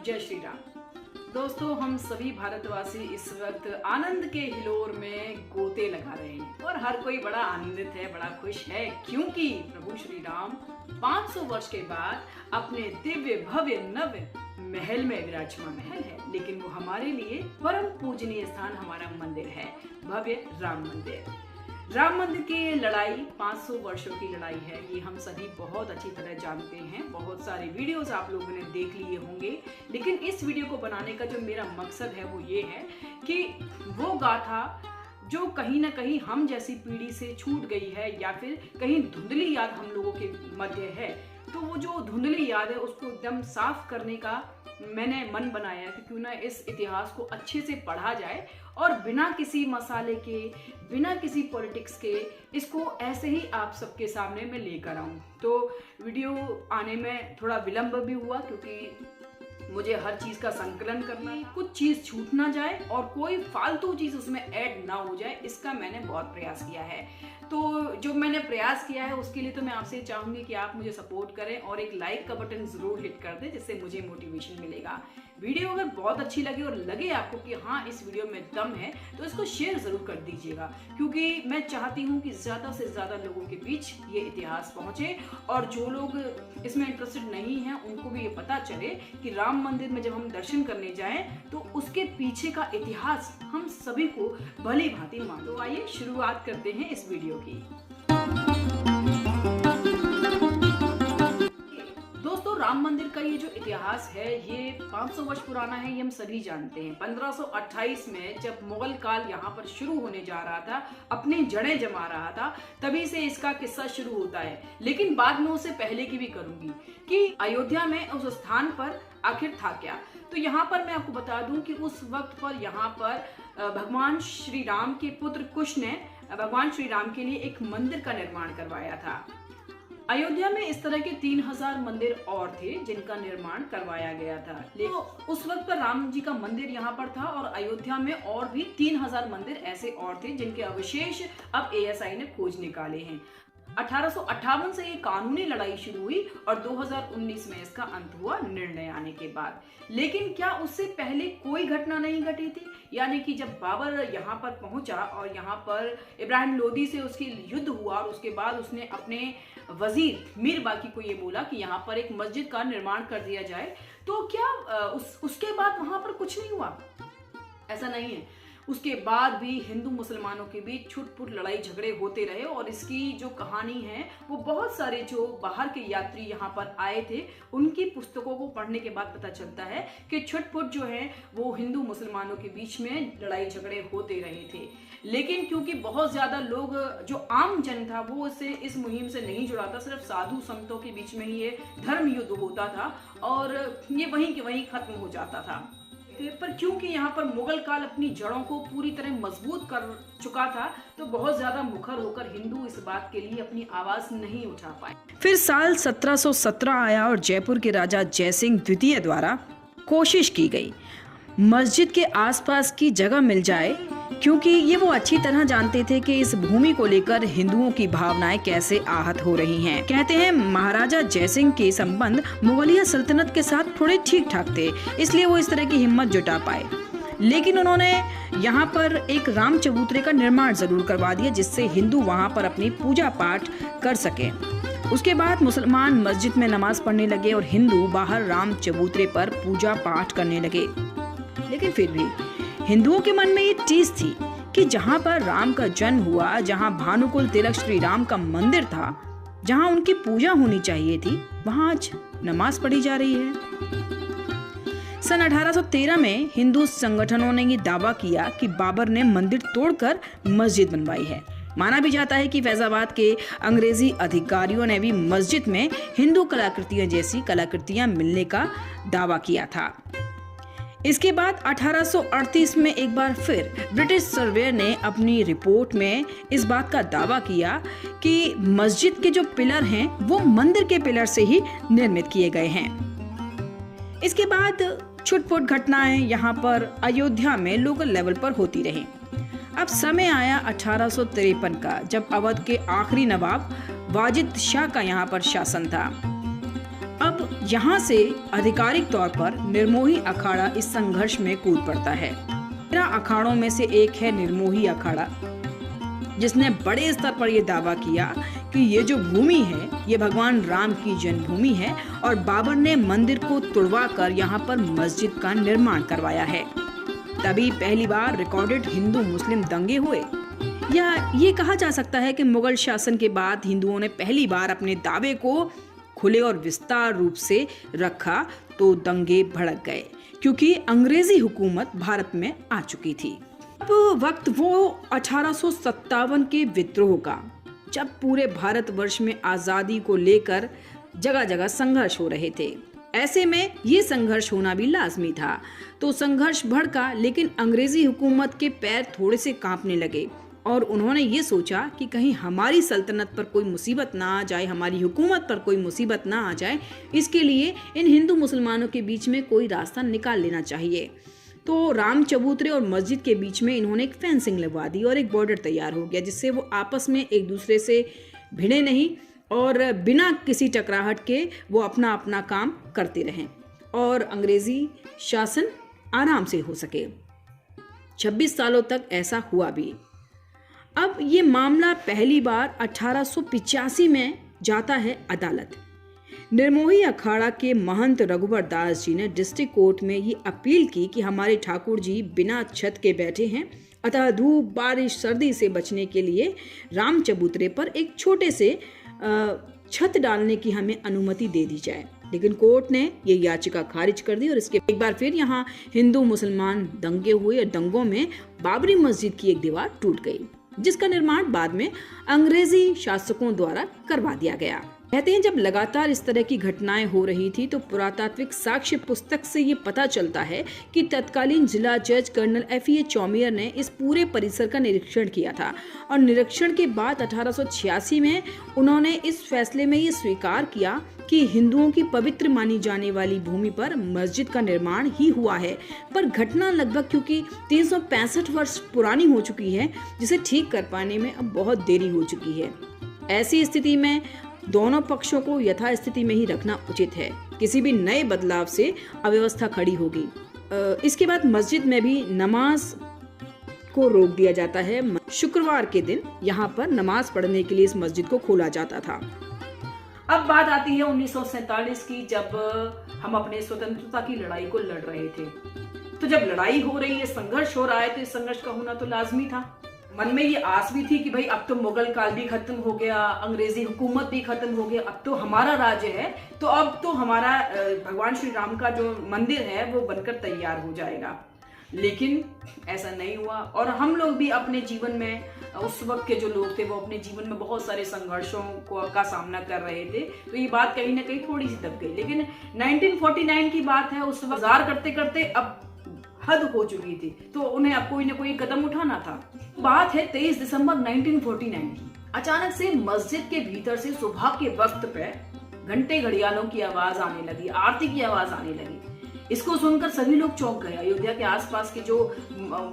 जय श्री राम। दोस्तों, हम सभी भारतवासी इस वक्त आनंद के हिलोर में गोते लगा रहे हैं और हर कोई बड़ा आनंदित है, बड़ा खुश है, क्योंकि प्रभु श्री राम 500 वर्ष के बाद अपने दिव्य भव्य नव्य महल में विराजमान महल है, लेकिन वो हमारे लिए परम पूजनीय स्थान हमारा मंदिर है, भव्य राम मंदिर। राम मंदिर की लड़ाई 500 वर्षों की लड़ाई है, ये हम सभी बहुत अच्छी तरह जानते हैं। बहुत सारे वीडियोस आप लोगों ने देख लिए होंगे, लेकिन इस वीडियो को बनाने का जो मेरा मकसद है वो ये है कि वो गाथा जो कहीं ना कहीं हम जैसी पीढ़ी से छूट गई है या फिर कहीं धुंधली याद हम लोगों के मध्य है, तो वो जो धुंधली याद है उसको एकदम साफ करने का मैंने मन बनाया कि क्यों ना इस इतिहास को अच्छे से पढ़ा जाए और बिना किसी मसाले के, बिना किसी पॉलिटिक्स के इसको ऐसे ही आप सबके सामने मैं लेकर आऊं। तो वीडियो आने में थोड़ा विलंब भी हुआ क्योंकि मुझे हर चीज का संकलन करना है, कुछ चीज छूट ना जाए और कोई फालतू चीज उसमें ऐड ना हो जाए, इसका मैंने बहुत प्रयास किया है। तो जो मैंने प्रयास किया है उसके लिए तो मैं आपसे चाहूंगी कि आप मुझे सपोर्ट करें और एक लाइक का बटन जरूर हिट कर दें, जिससे मुझे मोटिवेशन मिलेगा। वीडियो अगर बहुत अच्छी लगे और लगे आपको कि हाँ इस वीडियो में दम है, तो इसको शेयर जरूर कर दीजिएगा, क्योंकि मैं चाहती हूँ कि ज्यादा से ज्यादा लोगों के बीच ये इतिहास पहुंचे और जो लोग इसमें इंटरेस्टेड नहीं हैं उनको भी ये पता चले कि राम मंदिर में जब हम दर्शन करने जाएं तो उसके पीछे का इतिहास हम सभी को भली भांति मालूम। तो आइए शुरुआत करते हैं इस वीडियो की। दोस्तों, राम मंदिर का ये जो इतिहास है ये 500 वर्ष पुराना है, ये हम सभी जानते हैं। 1528 में जब मुगल काल यहाँ पर शुरू होने जा रहा था, अपनी जड़ें जमा रहा था, तभी से इसका किस्सा शुरू होता है। लेकिन बाद में उसे पहले की भी करूंगी कि अयोध्या में उस स्थान पर आखिर था क्या। तो यहाँ पर मैं आपको बता दूं कि उस वक्त पर यहाँ पर भगवान श्री राम के पुत्र कुश ने भगवान श्री राम के लिए एक मंदिर का निर्माण करवाया था। अयोध्या में इस तरह के 3000 मंदिर और थे जिनका निर्माण करवाया गया था। लेकिन उस वक्त पर राम जी का मंदिर यहाँ पर था और अयोध्या में और भी 3000 मंदिर ऐसे और थे जिनके अवशेष अब ASI ने खोज निकाले हैं। 1858 से ये कानूनी लड़ाई शुरू हुई और 2019 में इसका अंत हुआ निर्णय आने के बाद। लेकिन क्या उससे पहले कोई घटना नहीं घटी थी? यानी कि जब बाबर यहाँ पर पहुंचा और यहाँ पर इब्राहिम लोदी से उसकी युद्ध हुआ और उसके बाद उसने अपने वजीर मीर बाकी को ये बोला कि यहाँ पर एक मस्जिद का निर्माण कर दिया जाए, तो क्या उसके बाद वहां पर कुछ नहीं हुआ? ऐसा नहीं है। उसके बाद भी हिंदू मुसलमानों के बीच छुटपुट लड़ाई झगड़े होते रहे और इसकी जो कहानी है वो बहुत सारे जो बाहर के यात्री यहाँ पर आए थे उनकी पुस्तकों को पढ़ने के बाद पता चलता है कि छुटपुट जो है वो हिंदू मुसलमानों के बीच में लड़ाई झगड़े होते रहे थे। लेकिन क्योंकि बहुत ज्यादा लोग, जो आम जन था, वो इस मुहिम से नहीं जुड़ा था, सिर्फ साधु संतों के बीच में ही ये धर्म युद्ध होता था और ये वहीं के वहीं खत्म हो जाता था। पर क्योंकि यहाँ पर मुगल काल अपनी जड़ों को पूरी तरह मजबूत कर चुका था, तो बहुत ज्यादा मुखर होकर हिंदू इस बात के लिए अपनी आवाज नहीं उठा पाए। फिर साल 1717 आया और जयपुर के राजा जयसिंह द्वितीय द्वारा कोशिश की गई मस्जिद के आसपास की जगह मिल जाए, क्योंकि ये वो अच्छी तरह जानते थे कि इस भूमि को लेकर हिंदुओं की भावनाएं कैसे आहत हो रही हैं। कहते हैं महाराजा जयसिंह के संबंध मुगलिया सल्तनत के साथ थोड़े ठीक ठाक थे, इसलिए वो इस तरह की हिम्मत जुटा पाए। लेकिन उन्होंने यहाँ पर एक राम चबूतरे का निर्माण जरूर करवा दिया, जिससे हिंदू वहाँ पर अपनी पूजा पाठ कर सके। उसके बाद मुसलमान मस्जिद में नमाज पढ़ने लगे और हिंदू बाहर राम चबूतरे पर पूजा पाठ करने लगे। लेकिन फिर भी हिंदुओं के मन में ये चीज थी कि जहाँ पर राम का जन्म हुआ, जहाँ भानुकुल तिलक श्री राम का मंदिर था, जहाँ उनकी पूजा होनी चाहिए थी, वहाँ आज नमाज पढ़ी जा रही है। सन 1813 में हिंदू संगठनों ने ये दावा किया कि बाबर ने मंदिर तोड़कर मस्जिद बनवाई है। माना भी जाता है कि फैजाबाद के अंग्रेजी अधिकारियों ने भी मस्जिद में हिंदू कलाकृतियां जैसी कलाकृतियां मिलने का दावा किया था। इसके बाद 1838 में एक बार फिर ब्रिटिश सर्वेयर ने अपनी रिपोर्ट में इस बात का दावा किया कि मस्जिद के जो पिलर हैं वो मंदिर के पिलर से ही निर्मित किए गए हैं। इसके बाद छुटपुट घटनाएं यहाँ पर अयोध्या में लोकल लेवल पर होती रही। अब समय आया 1853 का, जब अवध के आखिरी नवाब वाजिद शाह का यहाँ पर शासन था। अब यहाँ से आधिकारिक तौर पर निर्मोही अखाड़ा इस संघर्ष में कूद पड़ता है। 13 अखाड़ों में से एक है निर्मोही अखाड़ा, जिसने बड़े स्तर पर यह दावा किया कि ये जो भूमि है ये भगवान राम की जन्मभूमि है और बाबर ने मंदिर को तुड़वाकर यहाँ पर मस्जिद का निर्माण करवाया है। तभी पहली बार रिकॉर्डेड हिंदू मुस्लिम दंगे हुए, या ये कहा जा सकता है कि मुगल शासन के बाद हिंदुओं ने पहली बार अपने दावे को खुले और विस्तार रूप से रखा तो दंगे भड़क गए, क्योंकि अंग्रेजी हुकूमत भारत में आ चुकी थी। अब वक्त वो 1857 के विद्रोह का, जब पूरे भारतवर्ष में आज़ादी को लेकर जगह जगह संघर्ष हो रहे थे। ऐसे में ये संघर्ष होना भी लाजमी था। तो संघर्ष भड़का, लेकिन अंग्रेजी हुकूमत के पैर थोड़े से कांपने लगे और उन्होंने ये सोचा कि कहीं हमारी सल्तनत पर कोई मुसीबत ना आ जाए, हमारी हुकूमत पर कोई मुसीबत ना आ जाए, इसके लिए इन हिंदू मुसलमानों के बीच में कोई रास्ता निकाल लेना चाहिए। तो राम चबूतरे और मस्जिद के बीच में इन्होंने एक फेंसिंग लगवा दी और एक बॉर्डर तैयार हो गया, जिससे वो आपस में एक दूसरे से भिड़े नहीं और बिना किसी टकराहट के वो अपना अपना काम करते रहें और अंग्रेजी शासन आराम से हो सके। 26 सालों तक ऐसा हुआ भी। अब ये मामला पहली बार 1885 में जाता है अदालत। निर्मोही अखाड़ा के महंत रघुवर दास जी ने डिस्ट्रिक्ट कोर्ट में ये अपील की कि हमारे ठाकुर जी बिना छत के बैठे हैं, अतः धूप बारिश सर्दी से बचने के लिए राम चबूतरे पर एक छोटे से छत डालने की हमें अनुमति दे दी जाए। लेकिन कोर्ट ने ये याचिका खारिज कर दी और इसके एक बार फिर यहाँ हिंदू मुसलमान दंगे हुए और दंगों में बाबरी मस्जिद की एक दीवार टूट गई, जिसका निर्माण बाद में अंग्रेजी शासकों द्वारा करवा दिया गया। कहते हैं जब लगातार इस तरह की घटनाएं हो रही थी तो पुरातात्विक साक्ष्य पुस्तक से ये पता चलता है कि तत्कालीन जिला जज कर्नल F.E. चौमियर ने इस पूरे परिसर का निरीक्षण किया था और निरीक्षण के बाद 1886 में उन्होंने इस फैसले में ये स्वीकार किया कि हिंदुओं की पवित्र मानी जाने वाली भूमि पर मस्जिद का निर्माण ही हुआ है। पर घटना लगभग क्योंकि 365 वर्ष पुरानी हो चुकी है, जिसे ठीक कर पाने में अब बहुत देरी हो चुकी है। ऐसी स्थिति में दोनों पक्षों को यथास्थिति में ही रखना उचित है। किसी भी नए बदलाव से अव्यवस्था खड़ी होगी। इसके बाद मस्जिद में भी नमाज को रोक दिया जाता है। शुक्रवार के दिन यहाँ पर नमाज पढ़ने के लिए इस मस्जिद को खोला जाता था। अब बात आती है 1947 की, जब हम अपने स्वतंत्रता की लड़ाई को लड़ रहे थे। तो जब लड़ाई हो रही है, संघर्ष हो रहा है, तो इस संघर्ष का होना तो लाजमी था। मन में ये आस भी थी कि भाई अब तो मुगल काल भी खत्म हो गया, अंग्रेजी हुकूमत भी खत्म हो गया, अब तो हमारा राज्य है, तो अब तो हमारा भगवान श्री राम का जो मंदिर है वो बनकर तैयार हो जाएगा। लेकिन ऐसा नहीं हुआ और हम लोग भी अपने जीवन में, उस वक्त के जो लोग थे वो अपने जीवन में बहुत सारे संघर्षों का सामना कर रहे थे। तो ये बात कहीं ना कहीं थोड़ी सी दब गई। लेकिन 1949 की बात है, उस वक्त इंतजार करते करते अब हद हो चुकी थी, तो उन्हें अब कोई ना कोई कदम उठाना था। बात है 23 दिसंबर 1949 की। अचानक से मस्जिद के भीतर से सुबह के वक्त पे घंटे घड़ियालों की आवाज आने लगी, आरती की आवाज आने लगी। इसको सुनकर सभी लोग चौंक गए। अयोध्या के आसपास के जो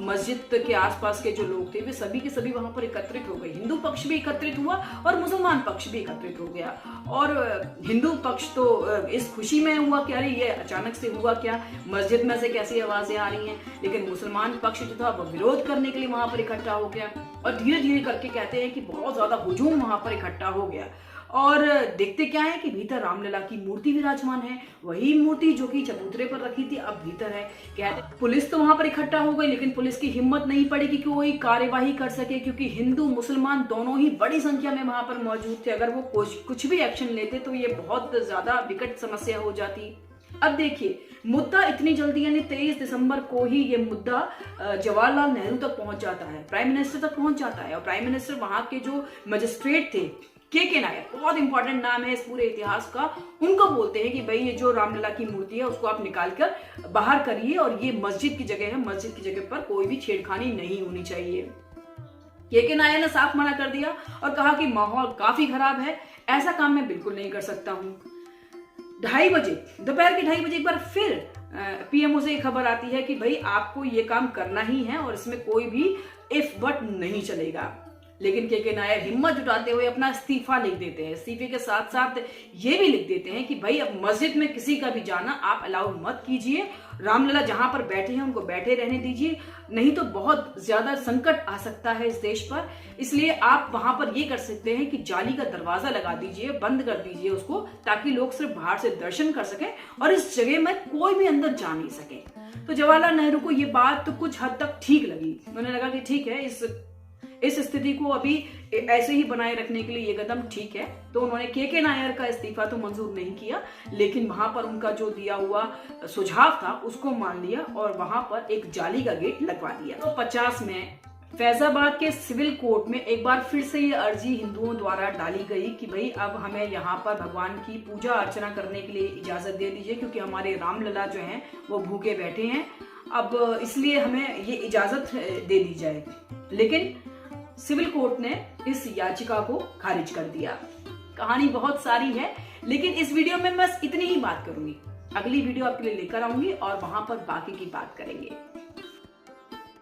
मस्जिद के आसपास के जो लोग थे वे सभी के सभी वहां पर एकत्रित हो गए। हिंदू पक्ष भी एकत्रित हुआ और मुसलमान पक्ष भी एकत्रित हो गया। और हिंदू पक्ष तो इस खुशी में हुआ कि अरे ये अचानक से हुआ क्या, मस्जिद में से कैसी आवाजें आ रही हैं। लेकिन मुसलमान पक्ष जो था वो विरोध करने के लिए वहां पर इकट्ठा हो गया और धीरे धीरे करके कहते हैं कि बहुत ज्यादा हुजूम वहां पर इकट्ठा हो गया। और देखते क्या है कि भीतर रामलला की मूर्ति विराजमान है, वही मूर्ति जो कि चबूतरे पर रखी थी अब भीतर है। कहते पुलिस तो वहां पर इकट्ठा हो गई, लेकिन पुलिस की हिम्मत नहीं पड़ी कि कोई कार्यवाही कर सके, क्योंकि हिंदू मुसलमान दोनों ही बड़ी संख्या में वहां पर मौजूद थे। अगर वो कुछ भी एक्शन लेते तो ये बहुत ज्यादा विकट समस्या हो जाती। अब देखिए, मुद्दा इतनी जल्दी यानी 23 दिसंबर को ही ये मुद्दा जवाहरलाल नेहरू तक पहुंच जाता है, प्राइम मिनिस्टर तक पहुंच जाता है। और प्राइम मिनिस्टर वहां के जो मजिस्ट्रेट थे के नायर, बहुत इंपॉर्टेंट नाम है इस पूरे इतिहास का, उनको बोलते हैं कि भाई ये जो रामलला की मूर्ति है उसको आप निकाल कर बाहर करिए और ये मस्जिद की जगह है, मस्जिद की जगह पर कोई भी छेड़खानी नहीं होनी चाहिए। के नायर ने साफ मना कर दिया और कहा कि माहौल काफी खराब है, ऐसा काम मैं बिल्कुल नहीं कर सकता हूँ। 2:30 बजे, दोपहर के 2:30 बजे एक बार फिर पीएमओ से खबर आती है कि भाई आपको ये काम करना ही है और इसमें कोई भी इफ बट नहीं चलेगा। लेकिन के नायर हिम्मत जुटाते हुए अपना इस्तीफा लिख देते हैं। इस्तीफे के साथ साथ ये भी लिख देते हैं कि भाई अब मस्जिद में किसी का भी जाना आप अलाउ मत कीजिए, रामलला जहां पर बैठे हैं उनको बैठे रहने दीजिए, नहीं तो बहुत ज्यादा संकट आ सकता है इस देश पर। इसलिए आप वहां पर ये कर सकते हैं कि जाली का दरवाजा लगा दीजिए, बंद कर दीजिए उसको, ताकि लोग सिर्फ बाहर से दर्शन कर सकें और इस जगह में कोई भी अंदर जा नहीं सके। तो जवाहरलाल नेहरू को ये बात तो कुछ हद तक ठीक लगी। उन्हें लगा कि ठीक है, इस स्थिति को अभी ऐसे ही बनाए रखने के लिए ये कदम ठीक है। तो उन्होंने के नायर का इस्तीफा तो मंजूर नहीं किया, लेकिन वहां पर उनका जो दिया हुआ सुझाव था उसको मान लिया और वहां पर एक जाली का गेट लगवा दिया। तो 50 में फैजाबाद के सिविल कोर्ट में एक बार फिर से ये अर्जी हिंदुओं द्वारा डाली गई कि भाई अब हमें यहाँ पर भगवान की पूजा अर्चना करने के लिए इजाजत दे दीजिए, क्योंकि हमारे रामलला जो हैं वो भूखे बैठे हैं, अब इसलिए हमें ये इजाजत दे दी जाए। लेकिन सिविल कोर्ट ने इस याचिका को खारिज कर दिया। कहानी बहुत सारी है, लेकिन इस वीडियो में बस इतनी ही बात करूंगी। अगली वीडियो आपके लिए लेकर आऊंगी और वहां पर बाकी की बात करेंगे।